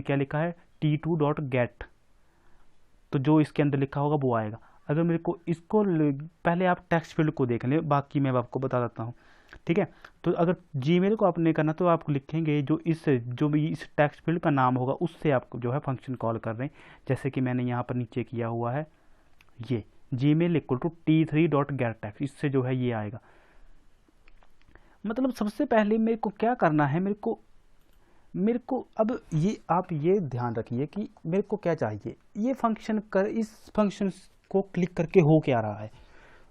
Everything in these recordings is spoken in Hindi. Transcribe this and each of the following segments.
क्या लिखा है t2.get, तो जो इसके अंदर लिखा होगा वो आएगा। अगर मेरे को इसको पहले आप टेक्स्ट फील्ड को देख लें, बाकी मैं आपको बता देता हूँ, ठीक है। तो अगर जीमेल को आपने करना तो आप लिखेंगे जो भी इस टेक्स्ट फील्ड का नाम होगा उससे आप जो है फंक्शन कॉल कर रहे हैं। जैसे कि मैंने यहाँ पर नीचे किया हुआ है, ये जीमेल इक्वल टू t3.getText, इससे जो है ये आएगा। मतलब सबसे पहले मेरे को क्या करना है, मेरे को अब ये आप ये ध्यान रखिए कि मेरे को क्या चाहिए, ये इस फंक्शन को क्लिक करके हो क्या रहा है।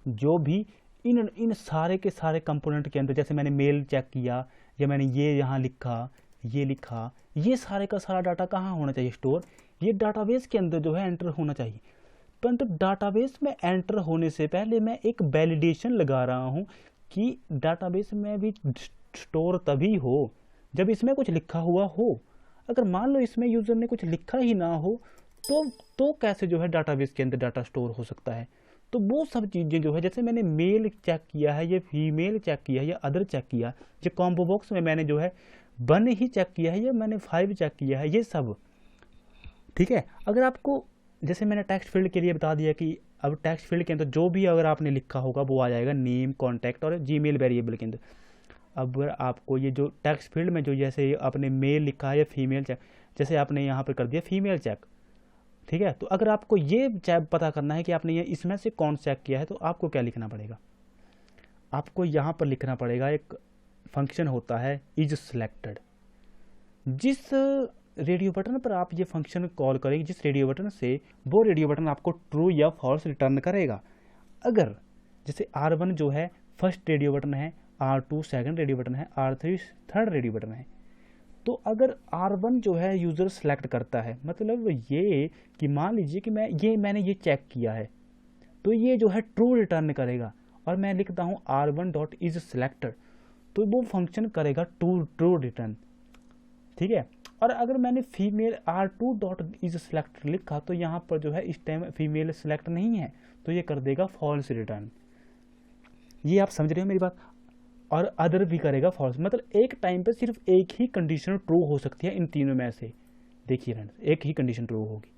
जो भी इन सारे के सारे कंपोनेंट के अंदर, जैसे मैंने मेल चेक किया या मैंने ये यहाँ लिखा, ये लिखा, ये सारे का सारा डाटा कहाँ होना चाहिए स्टोर, ये डाटाबेस के अंदर जो है एंटर होना चाहिए। परंतु डाटाबेस में एंटर होने से पहले मैं एक वैलिडेशन लगा रहा हूँ कि डाटाबेस में भी स्टोर तभी हो जब इसमें कुछ लिखा हुआ हो। अगर मान लो इसमें यूज़र ने कुछ लिखा ही ना हो तो कैसे जो है डाटाबेस के अंदर डाटा स्टोर हो सकता है। तो वो सब चीज़ें जो है, जैसे मैंने मेल चेक किया है, ये फीमेल चेक किया है, या अदर चेक किया, ये कॉम्बो बॉक्स में मैंने जो है 1 ही चेक किया है, या मैंने 5 चेक किया है, ये सब ठीक है। अगर आपको, जैसे मैंने टेक्स्ट फील्ड के लिए बता दिया कि अब टेक्स्ट फील्ड के अंदर जो भी अगर आपने लिखा होगा वो आ जाएगा नेम, कॉन्टैक्ट और जीमेल वेरिएबल के अंदर। अब आपको ये जो टेक्स्ट फील्ड में जो जैसे आपने मेल लिखा है या फीमेल चेक, जैसे आपने यहाँ पर कर दिया फीमेल चेक, ठीक है। तो अगर आपको ये पता करना है कि आपने ये इसमें से कौन चेक किया है, तो आपको क्या लिखना पड़ेगा, आपको यहाँ पर लिखना पड़ेगा, एक फंक्शन होता है इज सिलेक्टेड। जिस रेडियो बटन पर आप ये फंक्शन कॉल करेंगे, जिस रेडियो बटन से, वो रेडियो बटन आपको ट्रू या फॉल्स रिटर्न करेगा। अगर जैसे R1 जो है फर्स्ट रेडियो बटन है, R2 सेकंड रेडियो बटन है, R3 थर्ड रेडियो बटन है, तो अगर R1 जो है यूज़र सेलेक्ट करता है, मतलब ये कि मान लीजिए कि मैंने ये चेक किया है, तो ये जो है ट्रू रिटर्न करेगा। और मैं लिखता हूँ R1.isSelected, तो वो फंक्शन करेगा ट्रू रिटर्न, ठीक है। और अगर मैंने फीमेल R2.isSelected लिखा, तो यहाँ पर जो है इस टाइम फीमेल सेलेक्ट नहीं है, तो ये कर देगा फॉल्स रिटर्न। ये आप समझ रहे हो मेरी बात। और अदर भी करेगा फॉल्स, मतलब एक टाइम पे सिर्फ एक ही कंडीशन ट्रू हो सकती है इन तीनों में से। देखिए फ्रेंड्स, एक ही कंडीशन ट्रू होगी।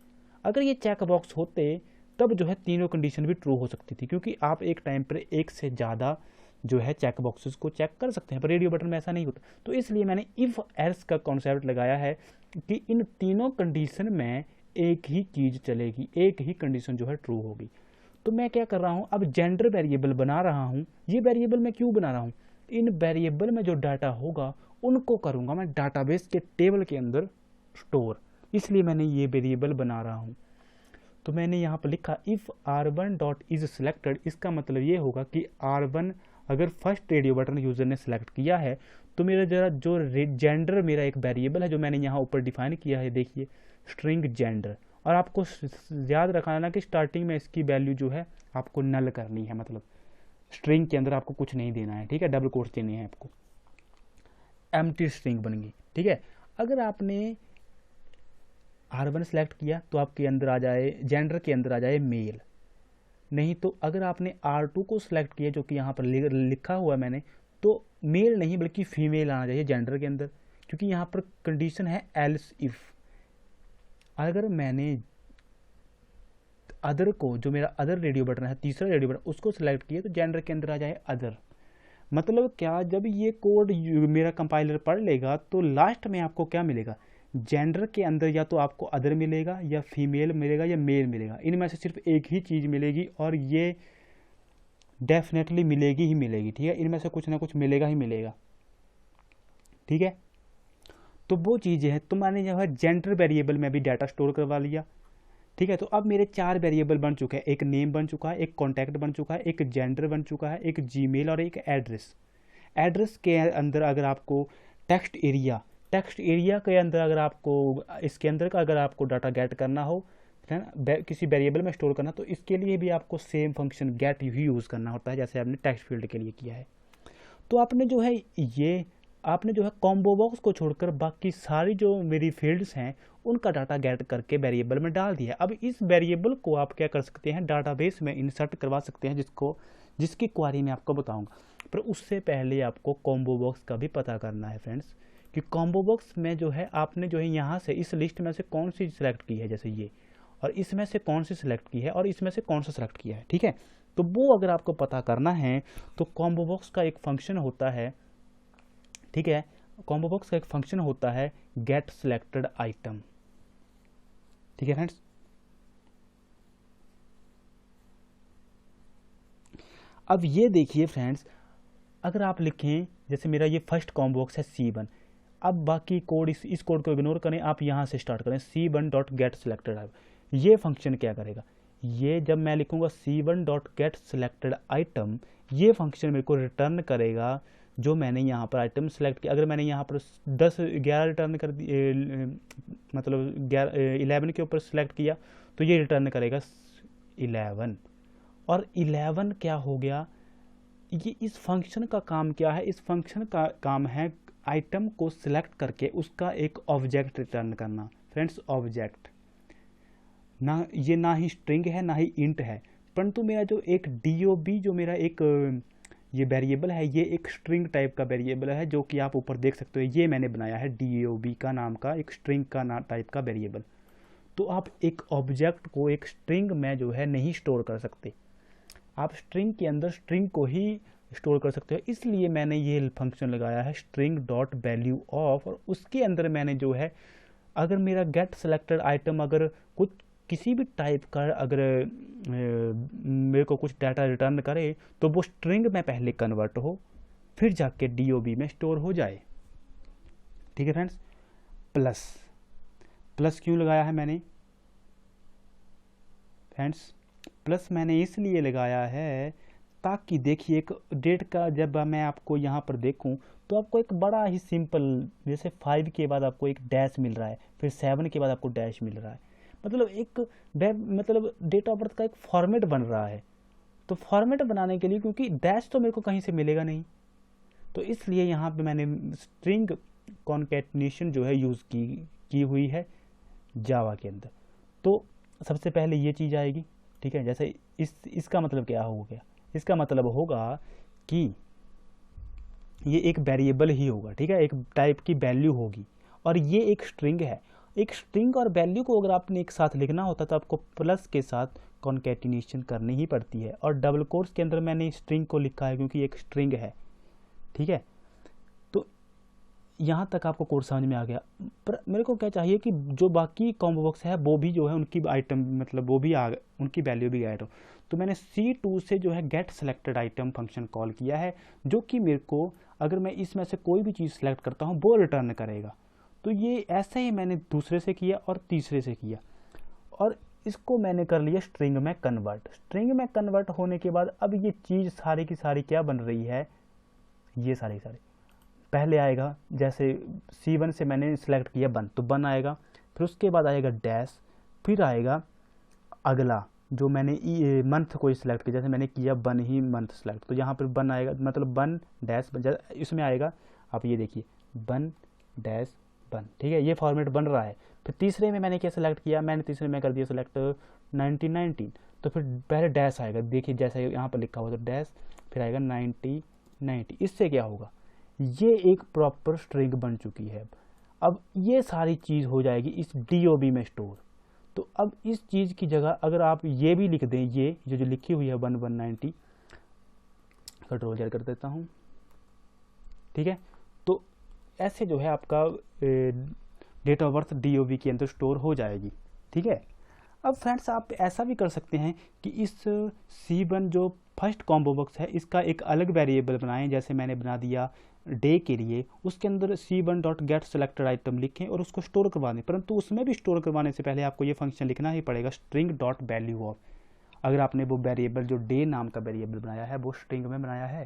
अगर ये चेक बॉक्स होते तब जो है तीनों कंडीशन भी ट्रू हो सकती थी, क्योंकि आप एक टाइम पर एक से ज़्यादा जो है चेक बॉक्सेस को चेक कर सकते हैं, पर रेडियो बटन में ऐसा नहीं होता। तो इसलिए मैंने इफ एल्स का कॉन्सेप्ट लगाया है कि इन तीनों कंडीशन में एक ही चीज़ चलेगी, एक ही कंडीशन जो है ट्रू होगी। तो मैं क्या कर रहा हूँ, अब जेंडर वेरिएबल बना रहा हूँ। ये वेरिएबल मैं क्यों बना रहा हूँ, इन वेरिएबल में जो डाटा होगा उनको करूँगा मैं डाटाबेस के टेबल के अंदर स्टोर, इसलिए मैंने ये वेरिएबल बना रहा हूँ। तो मैंने यहाँ पर लिखा इफ़ R1.isSelected, इसका मतलब ये होगा कि R1 अगर फर्स्ट रेडियो बटन यूज़र ने सेलेक्ट किया है, तो मेरा जरा जो जेंडर मेरा एक वेरिएबल है जो मैंने यहाँ ऊपर डिफाइन किया है, देखिए स्ट्रिंग जेंडर। और आपको याद रखना कि स्टार्टिंग में इसकी वैल्यू जो है आपको नल करनी है, मतलब स्ट्रिंग के अंदर आपको कुछ नहीं देना है, ठीक है, डबल कोट्स देने हैं आपको, एम्प्टी स्ट्रिंग बन गई, ठीक है। अगर आपने R1 सेलेक्ट किया तो आपके अंदर आ जाए, जेंडर के अंदर आ जाए मेल, नहीं तो अगर आपने R2 को सिलेक्ट किया जो कि यहाँ पर लिखा हुआ है मैंने, तो मेल नहीं बल्कि फीमेल आना चाहिए जेंडर के अंदर, क्योंकि यहाँ पर कंडीशन है एल्स इफ। अगर मैंने अदर को, जो मेरा अदर रेडियो बटन है, तीसरा रेडियो बटन, उसको सिलेक्ट किया तो जेंडर के अंदर आ जाए अदर। मतलब क्या, जब ये कोड मेरा कंपाइलर पढ़ लेगा तो लास्ट में आपको क्या मिलेगा, जेंडर के अंदर या तो आपको अदर मिलेगा या फीमेल मिलेगा या मेल मिलेगा, इनमें से सिर्फ एक ही चीज़ मिलेगी, और ये डेफिनेटली मिलेगी ही मिलेगी, ठीक है, इनमें से कुछ ना कुछ मिलेगा ही मिलेगा, ठीक है। तो वो चीज़ें हैं, तो मैंने जो है जेंडर वेरिएबल में भी डाटा स्टोर करवा लिया, ठीक है। तो अब मेरे 4 वेरिएबल बन चुके हैं, एक नेम बन चुका है, एक कॉन्टैक्ट बन चुका है, एक जेंडर बन चुका है, एक जीमेल और एक एड्रेस। एड्रेस के अंदर अगर आपको टेक्स्ट एरिया के अंदर अगर आपको इसके अंदर का अगर आपको डाटा गेट करना हो, है ना, किसी वेरिएबल में स्टोर करना, तो इसके लिए भी आपको सेम फंक्शन गेट ही यूज़ करना होता है जैसे आपने टेक्स्ट फील्ड के लिए किया है। तो आपने जो है कॉम्बो बॉक्स को छोड़कर बाकी सारी जो मेरी फील्ड्स हैं उनका डाटा गेट करके वेरिएबल में डाल दिया। अब इस वेरिएबल को आप क्या कर सकते हैं, डाटाबेस में इंसर्ट करवा सकते हैं, जिसकी क्वारी मैं आपको बताऊंगा। पर उससे पहले आपको कॉम्बो बॉक्स का भी पता करना है फ्रेंड्स, कि कॉम्बो बॉक्स में जो है आपने जो है यहाँ से इस लिस्ट में से कौन सी सिलेक्ट की है, जैसे ये, और इसमें से कौन सी सिलेक्ट की है और इसमें से कौन सा सिलेक्ट किया है, ठीक है। तो वो अगर आपको पता करना है तो कॉम्बो बॉक्स का एक फंक्शन होता है, ठीक है, कॉम्बो बॉक्स का एक फंक्शन होता है गेट सिलेक्टेड आइटम, ठीक है फ्रेंड्स। अब ये देखिए फ्रेंड्स, अगर आप लिखें जैसे मेरा ये फर्स्ट कॉम्बो बॉक्स है C1, अब बाकी कोड इस कोड को इग्नोर करें, आप यहाँ से स्टार्ट करें C1 dot get selected item. ये फंक्शन क्या करेगा, ये जब मैं लिखूंगा C1 dot get selected item, ये फंक्शन मेरे को रिटर्न करेगा जो मैंने यहाँ पर आइटम सेलेक्ट किया। अगर मैंने यहाँ पर 10-11 रिटर्न कर दिए, मतलब 11 के ऊपर सेलेक्ट किया, तो ये रिटर्न करेगा 11। और 11 क्या हो गया, ये इस फंक्शन का काम क्या है, इस फंक्शन का काम है आइटम को सिलेक्ट करके उसका एक ऑब्जेक्ट रिटर्न करना। फ्रेंड्स, ऑब्जेक्ट ना, ये ना ही स्ट्रिंग है ना ही इंट है, परंतु मेरा जो एक DOB जो मेरा एक ये वेरिएबल है, ये एक स्ट्रिंग टाइप का वेरिएबल है, जो कि आप ऊपर देख सकते हो, ये मैंने बनाया है DOB का नाम का एक स्ट्रिंग का टाइप का वेरिएबल। तो आप एक ऑब्जेक्ट को एक स्ट्रिंग में जो है नहीं स्टोर कर सकते, आप स्ट्रिंग के अंदर स्ट्रिंग को ही स्टोर कर सकते हो। इसलिए मैंने ये फंक्शन लगाया है स्ट्रिंग डॉट वैल्यू ऑफ, और उसके अंदर मैंने जो है, अगर मेरा गेट सेलेक्टेड आइटम अगर कुछ किसी भी टाइप का अगर मेरे को कुछ डाटा रिटर्न करे, तो वो स्ट्रिंग में पहले कन्वर्ट हो, फिर जाके DOB में स्टोर हो जाए, ठीक है फ्रेंड्स। प्लस, प्लस क्यों लगाया है मैंने फ्रेंड्स, प्लस मैंने इसलिए लगाया है ताकि देखिए एक डेट का जब मैं आपको यहाँ पर देखूँ तो आपको एक बड़ा ही सिंपल, जैसे 5 के बाद आपको एक डैश मिल रहा है, फिर 7 के बाद आपको डैश मिल रहा है, मतलब एक मतलब डेट ऑफ बर्थ का एक फॉर्मेट बन रहा है। तो फॉर्मेट बनाने के लिए, क्योंकि डैश तो मेरे को कहीं से मिलेगा नहीं, तो इसलिए यहाँ पे मैंने स्ट्रिंग कॉन्केटनेशन जो है यूज़ की हुई है जावा के अंदर। तो सबसे पहले ये चीज़ आएगी, ठीक है। जैसे इसका मतलब क्या हो गया, इसका मतलब होगा कि ये एक वेरिएबल ही होगा, ठीक है, एक टाइप की वैल्यू होगी, और ये एक स्ट्रिंग है। एक स्ट्रिंग और वैल्यू को अगर आपने एक साथ लिखना होता तो आपको प्लस के साथ कॉन्केटिनेशन करनी ही पड़ती है, और डबल कोट्स के अंदर मैंने स्ट्रिंग को लिखा है क्योंकि एक स्ट्रिंग है, ठीक है। तो यहाँ तक आपको कोड समझ में आ गया। पर मेरे को क्या चाहिए कि जो बाकी कॉम्बो बॉक्स है वो भी जो है उनकी आइटम, मतलब वो भी उनकी वैल्यू भी ऐड हो। तो मैंने C2 से जो है get selected item function call किया है, जो कि मेरे को अगर मैं इसमें से कोई भी चीज़ सेलेक्ट करता हूँ वो रिटर्न करेगा। तो ये ऐसे ही मैंने दूसरे से किया और तीसरे से किया, और इसको मैंने कर लिया स्ट्रिंग में कन्वर्ट। स्ट्रिंग में कन्वर्ट होने के बाद अब ये चीज़ सारी की सारी क्या बन रही है, ये सारी पहले आएगा, जैसे C1 से मैंने सेलेक्ट किया 1, तो 1 आएगा, फिर उसके बाद आएगा डैश, फिर आएगा अगला जो मैंने मंथ को सिलेक्ट किया, जैसे मैंने किया 1 ही मंथ सेलेक्ट, तो यहाँ पर 1 आएगा, मतलब 1 डैश इसमें आएगा, आप ये देखिए 1 डैश 1, ठीक है, ये फॉर्मेट बन रहा है। फिर तीसरे में मैंने क्या सेलेक्ट किया, मैंने तीसरे में कर दिया सेलेक्ट 1919, तो फिर पहले डैश आएगा, देखिए जैसे यहाँ पर लिखा हुआ, तो डैश, फिर आएगा 90। इससे क्या होगा, ये एक प्रॉपर स्ट्रिंग बन चुकी है। अब ये सारी चीज़ हो जाएगी इस DOB में स्टोर। तो अब इस चीज़ की जगह अगर आप ये भी लिख दें, ये जो लिखी हुई है 1190, कंट्रोल Z कर देता हूँ, ठीक है। तो ऐसे जो है आपका डेट ऑफ बर्थ DOB के अंदर स्टोर हो जाएगी, ठीक है। अब फ्रेंड्स आप ऐसा भी कर सकते हैं कि इस C1 जो फर्स्ट कॉम्बो बॉक्स है इसका एक अलग वेरिएबल बनाएं, जैसे मैंने बना दिया डे के लिए, उसके अंदर C1 dot get selected item लिखें और उसको स्टोर करवा दें। परंतु उसमें भी स्टोर करवाने से पहले आपको ये फंक्शन लिखना ही पड़ेगा, स्ट्रिंग डॉट वैल्यू ऑफ। अगर आपने वो वेरिएबल जो डे नाम का वेरिएबल बनाया है वो स्ट्रिंग में बनाया है,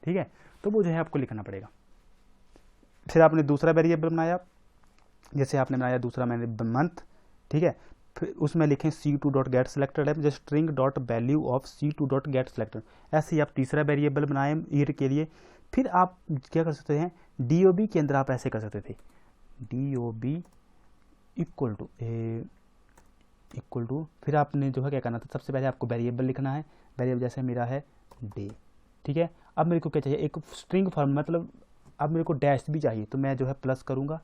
ठीक है, तो वो जो है आपको लिखना पड़ेगा। फिर आपने दूसरा वेरिएबल बनाया, जैसे आपने बनाया दूसरा मैंने मंथ, ठीक है, फिर उसमें लिखें C2 डॉट गेट सेलेक्टेड है, जैसे string dot value of C2 dot get selected. ऐसे ही आप तीसरा वेरिएबल बनाएं ईयर के लिए। फिर आप क्या कर सकते हैं, DOB के अंदर आप ऐसे कर सकते थे, DOB इक्वल टू फिर आपने जो है क्या करना था, सबसे पहले आपको वेरिएबल लिखना है, वेरिएबल जैसे मेरा है डे, ठीक है। अब मेरे को क्या चाहिए, एक स्ट्रिंग फॉर्म, मतलब अब मेरे को डैश भी चाहिए, तो मैं जो है प्लस करूँगा,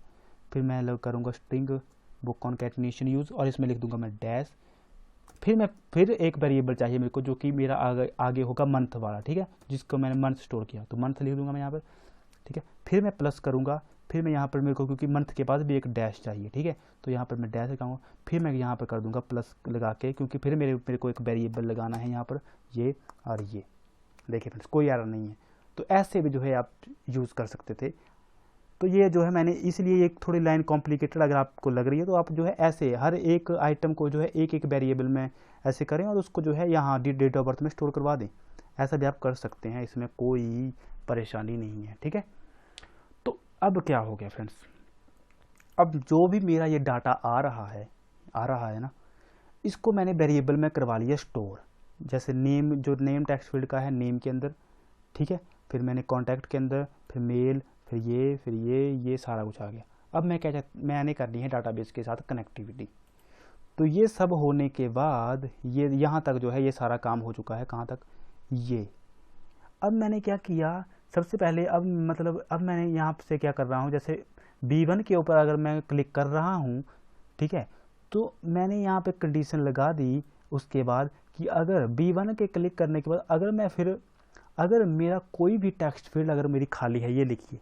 फिर मैं लग करूँगा स्ट्रिंग वो कॉन्कैटिनेशन यूज़, और इसमें लिख दूंगा मैं डैश, फिर एक वेरिएबल चाहिए मेरे को जो कि मेरा आगे होगा मंथ वाला, ठीक है, जिसको मैंने मंथ स्टोर किया, तो मंथ लिख दूंगा मैं यहाँ पर, ठीक है। फिर मैं प्लस करूँगा, फिर मैं यहाँ पर मेरे को क्योंकि मंथ के बाद भी एक डैश चाहिए, ठीक है, तो यहाँ पर मैं डैश लगाऊंगा, फिर मैं यहाँ पर कर दूंगा प्लस लगा के, क्योंकि फिर मेरे को एक वेरिएबल लगाना है यहाँ पर, ये और ये। देखिए फ्रेंड्स, कोई एरर नहीं है। तो ऐसे भी जो है आप यूज़ कर सकते थे। तो ये जो है मैंने इसलिए एक थोड़ी लाइन कॉम्प्लिकेटेड अगर आपको लग रही है, तो आप जो है ऐसे हर एक आइटम को जो है एक एक वेरिएबल में ऐसे करें और उसको जो है यहाँ डेट ऑफ बर्थ में स्टोर करवा दें। ऐसा भी आप कर सकते हैं, इसमें कोई परेशानी नहीं है, ठीक है। तो अब क्या हो गया फ्रेंड्स, अब जो भी मेरा ये डाटा आ रहा है ना, इसको मैंने वेरिएबल में करवा लिया स्टोर। जैसे नेम, जो नेम टेक्स्ट फील्ड का है, नेम के अंदर, ठीक है, फिर मैंने कॉन्टैक्ट के अंदर, फिर मेल, फिर ये सारा कुछ आ गया। अब मैंने करनी है डाटाबेस के साथ कनेक्टिविटी। तो ये सब होने के बाद ये यहाँ तक जो है ये सारा काम हो चुका है। कहाँ तक? ये। अब मैंने क्या किया, सबसे पहले अब मैंने यहाँ से क्या कर रहा हूँ, जैसे B1 के ऊपर अगर मैं क्लिक कर रहा हूँ, ठीक है, तो मैंने यहाँ पे कंडीशन लगा दी उसके बाद कि अगर B1 के क्लिक करने के बाद अगर मेरा कोई भी टेक्स्ट फील्ड अगर मेरी खाली है, ये लिखिए,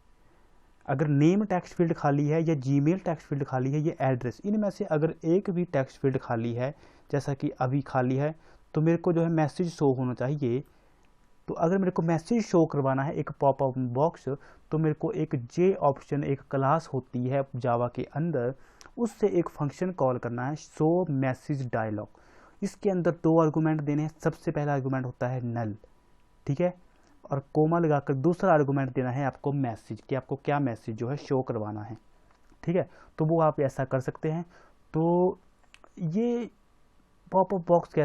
अगर नेम टेक्स्ट फील्ड खाली है या जीमेल टेक्स्ट फील्ड खाली है, ये एड्रेस, इनमें से अगर एक भी टेक्स्ट फील्ड खाली है, जैसा कि अभी खाली है, तो मेरे को जो है मैसेज शो होना चाहिए। तो अगर मेरे को मैसेज शो करवाना है एक पॉपअप बॉक्स, तो मेरे को एक जे ऑप्शन, एक क्लास होती है जावा के अंदर, उससे एक फंक्शन कॉल करना है, शो मैसेज डायलॉग। इसके अंदर 2 आर्गूमेंट देने हैं। सबसे पहला आर्गूमेंट होता है नल, ठीक है, और कोमा लगाकर दूसरा आर्गूमेंट देना है आपको मैसेज, कि आपको क्या मैसेज जो है शो करवाना है, ठीक है। तो वो आप ऐसा कर सकते हैं। तो ये पॉपअप बॉक्स कैसे